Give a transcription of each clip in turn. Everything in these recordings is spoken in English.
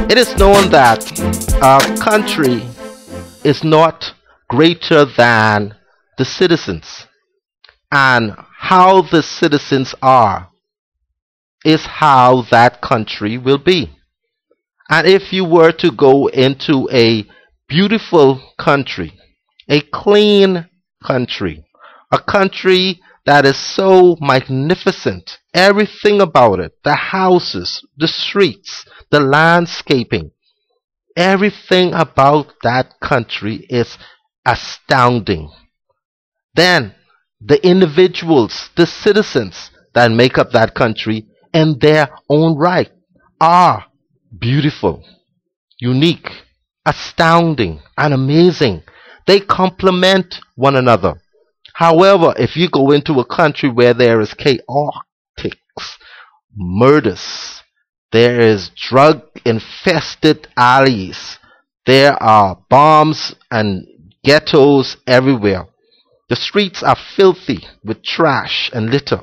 It is known that a country is not greater than the citizens, and how the citizens are is how that country will be. And if you were to go into a beautiful country, a clean country, a country that is so magnificent, everything about it, the houses, the streets, the landscaping, everything about that country is astounding. Then the individuals, the citizens that make up that country in their own right are beautiful, unique, astounding, and amazing. They complement one another. However, if you go into a country where there is chaotic murders, there is drug infested alleys, there are bombs and ghettos everywhere. The streets are filthy with trash and litter.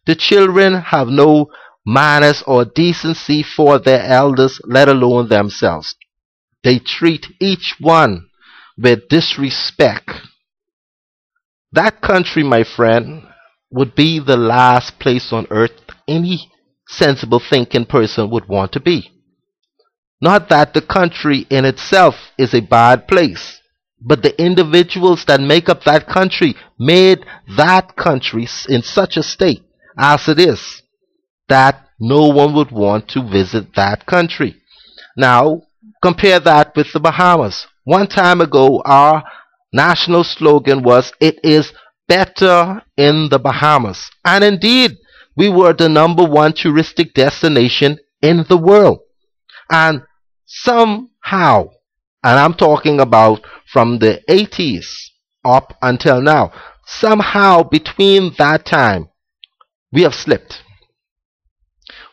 The children have no manners or decency for their elders, let alone themselves. They treat each one with disrespect. That country, my friend, would be the last place on earth any sensible thinking person would want to be. Not that the country in itself is a bad place, but the individuals that make up that country made that country in such a state as it is that no one would want to visit that country. Now, compare that with the Bahamas. One time ago, our national slogan was, "It is better in the Bahamas." And indeed, we were the #1 touristic destination in the world. And somehow, and I'm talking about from the 80s up until now, somehow between that time, we have slipped.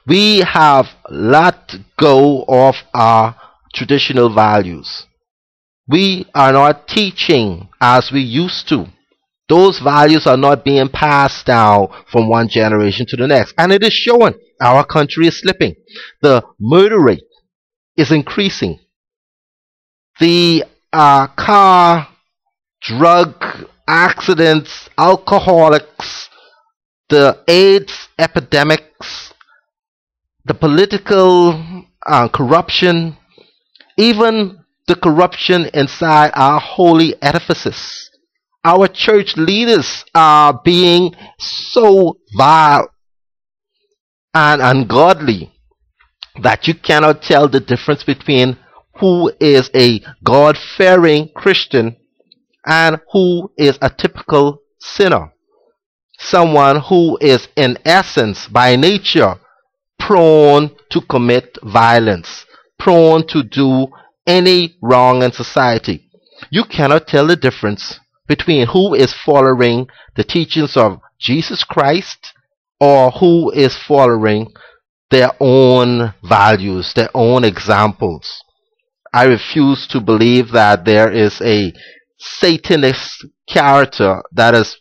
We have let go of our traditional values. We are not teaching as we used to. Those values are not being passed down from one generation to the next. And it is showing. Our country is slipping. The murder rate is increasing. The car, drug accidents, alcoholics, the AIDS epidemics, the political corruption, even the corruption inside our holy edifices. Our church leaders are being so vile and ungodly that you cannot tell the difference between who is a God-fearing Christian and who is a typical sinner. Someone who is in essence, by nature, prone to commit violence, prone to do any wrong in society. You cannot tell the difference between who is following the teachings of Jesus Christ or who is following their own values, their own examples. I refuse to believe that there is a Satanist character that is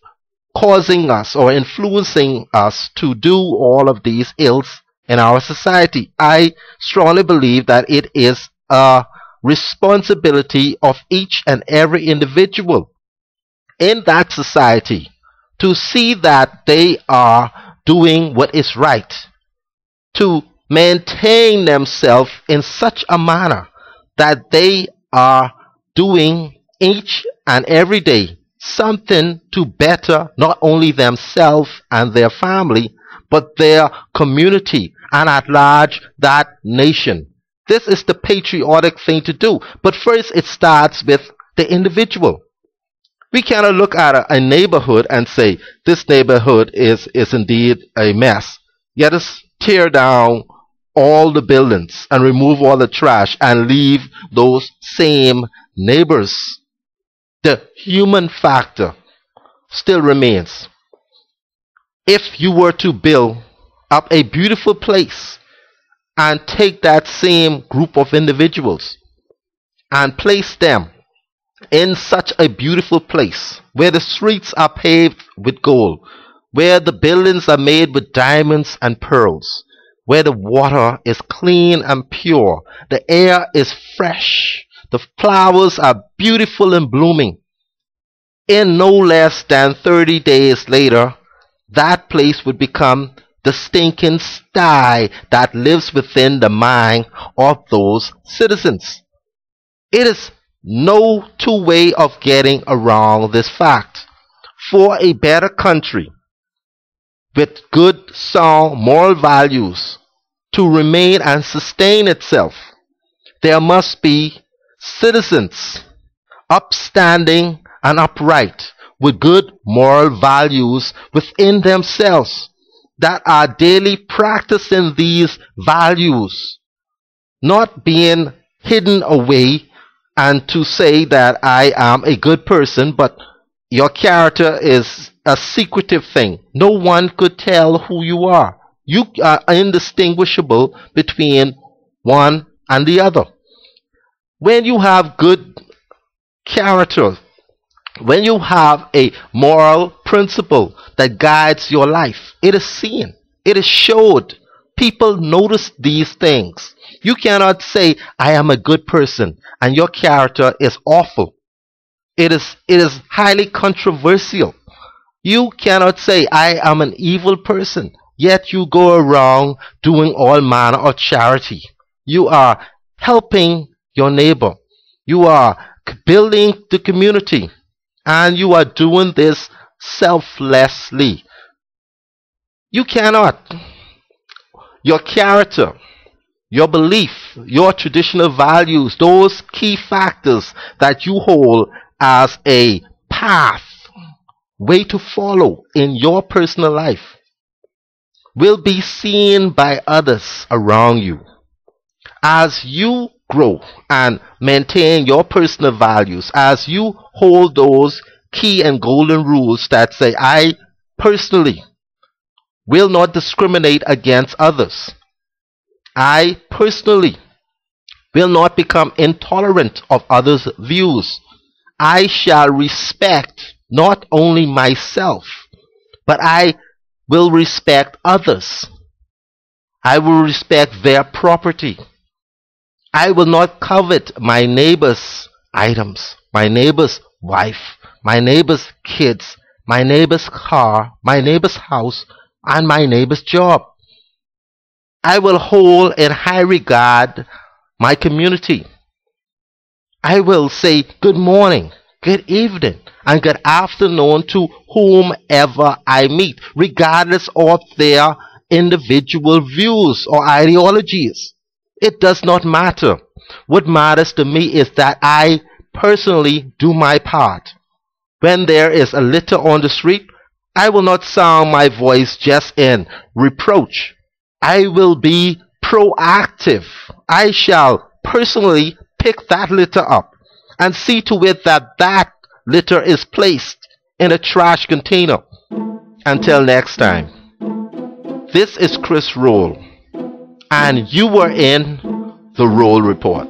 causing us or influencing us to do all of these ills in our society. I strongly believe that it is a responsibility of each and every individual in that society to see that they are doing what is right, to maintain themselves in such a manner that they are doing each and every day something to better not only themselves and their family, but their community and at large that nation. This is the patriotic thing to do. But first it starts with the individual. We cannot look at a neighborhood and say, this neighborhood is indeed a mess. Let us tear down all the buildings and remove all the trash and leave those same neighbors. The human factor still remains. If you were to build up a beautiful place and take that same group of individuals and place them in such a beautiful place where the streets are paved with gold, where the buildings are made with diamonds and pearls, where the water is clean and pure, the air is fresh, the flowers are beautiful and blooming. In no less than 30 days later, that place would become the stinking sty that lives within the mind of those citizens. It is no two way of getting around this fact. For a better country with good, sound moral values to remain and sustain itself, there must be citizens upstanding and upright with good moral values within themselves that are daily practicing these values, not being hidden away and to say that I am a good person, but your character is a secretive thing. No one could tell who you are. You are indistinguishable between one and the other. When you have good character, when you have a moral principle that guides your life, it is seen, it is showed. People notice these things. You cannot say, I am a good person, and your character is awful. It is highly controversial. You cannot say, I am an evil person, yet you go around doing all manner of charity. You are helping your neighbor. You are building the community. And you are doing this selflessly. You cannot. Your character, your belief, your traditional values, those key factors that you hold as a path, way to follow in your personal life, will be seen by others around you. As you grow and maintain your personal values, as you hold those key and golden rules that say, I personally will not discriminate against others. I personally will not become intolerant of others' views. I shall respect not only myself, but I will respect others. I will respect their property. I will not covet my neighbor's items, my neighbor's wife, my neighbor's kids, my neighbor's car, my neighbor's house, and my neighbor's job. I will hold in high regard my community. I will say good morning, good evening, and good afternoon to whomever I meet, regardless of their individual views or ideologies. It does not matter. What matters to me is that I personally do my part. When there is a litter on the street, I will not sound my voice just in reproach. I will be proactive. I shall personally pick that litter up and see to it that that litter is placed in a trash container. Until next time, this is Chris Rolle, and you were in the Rolle Report.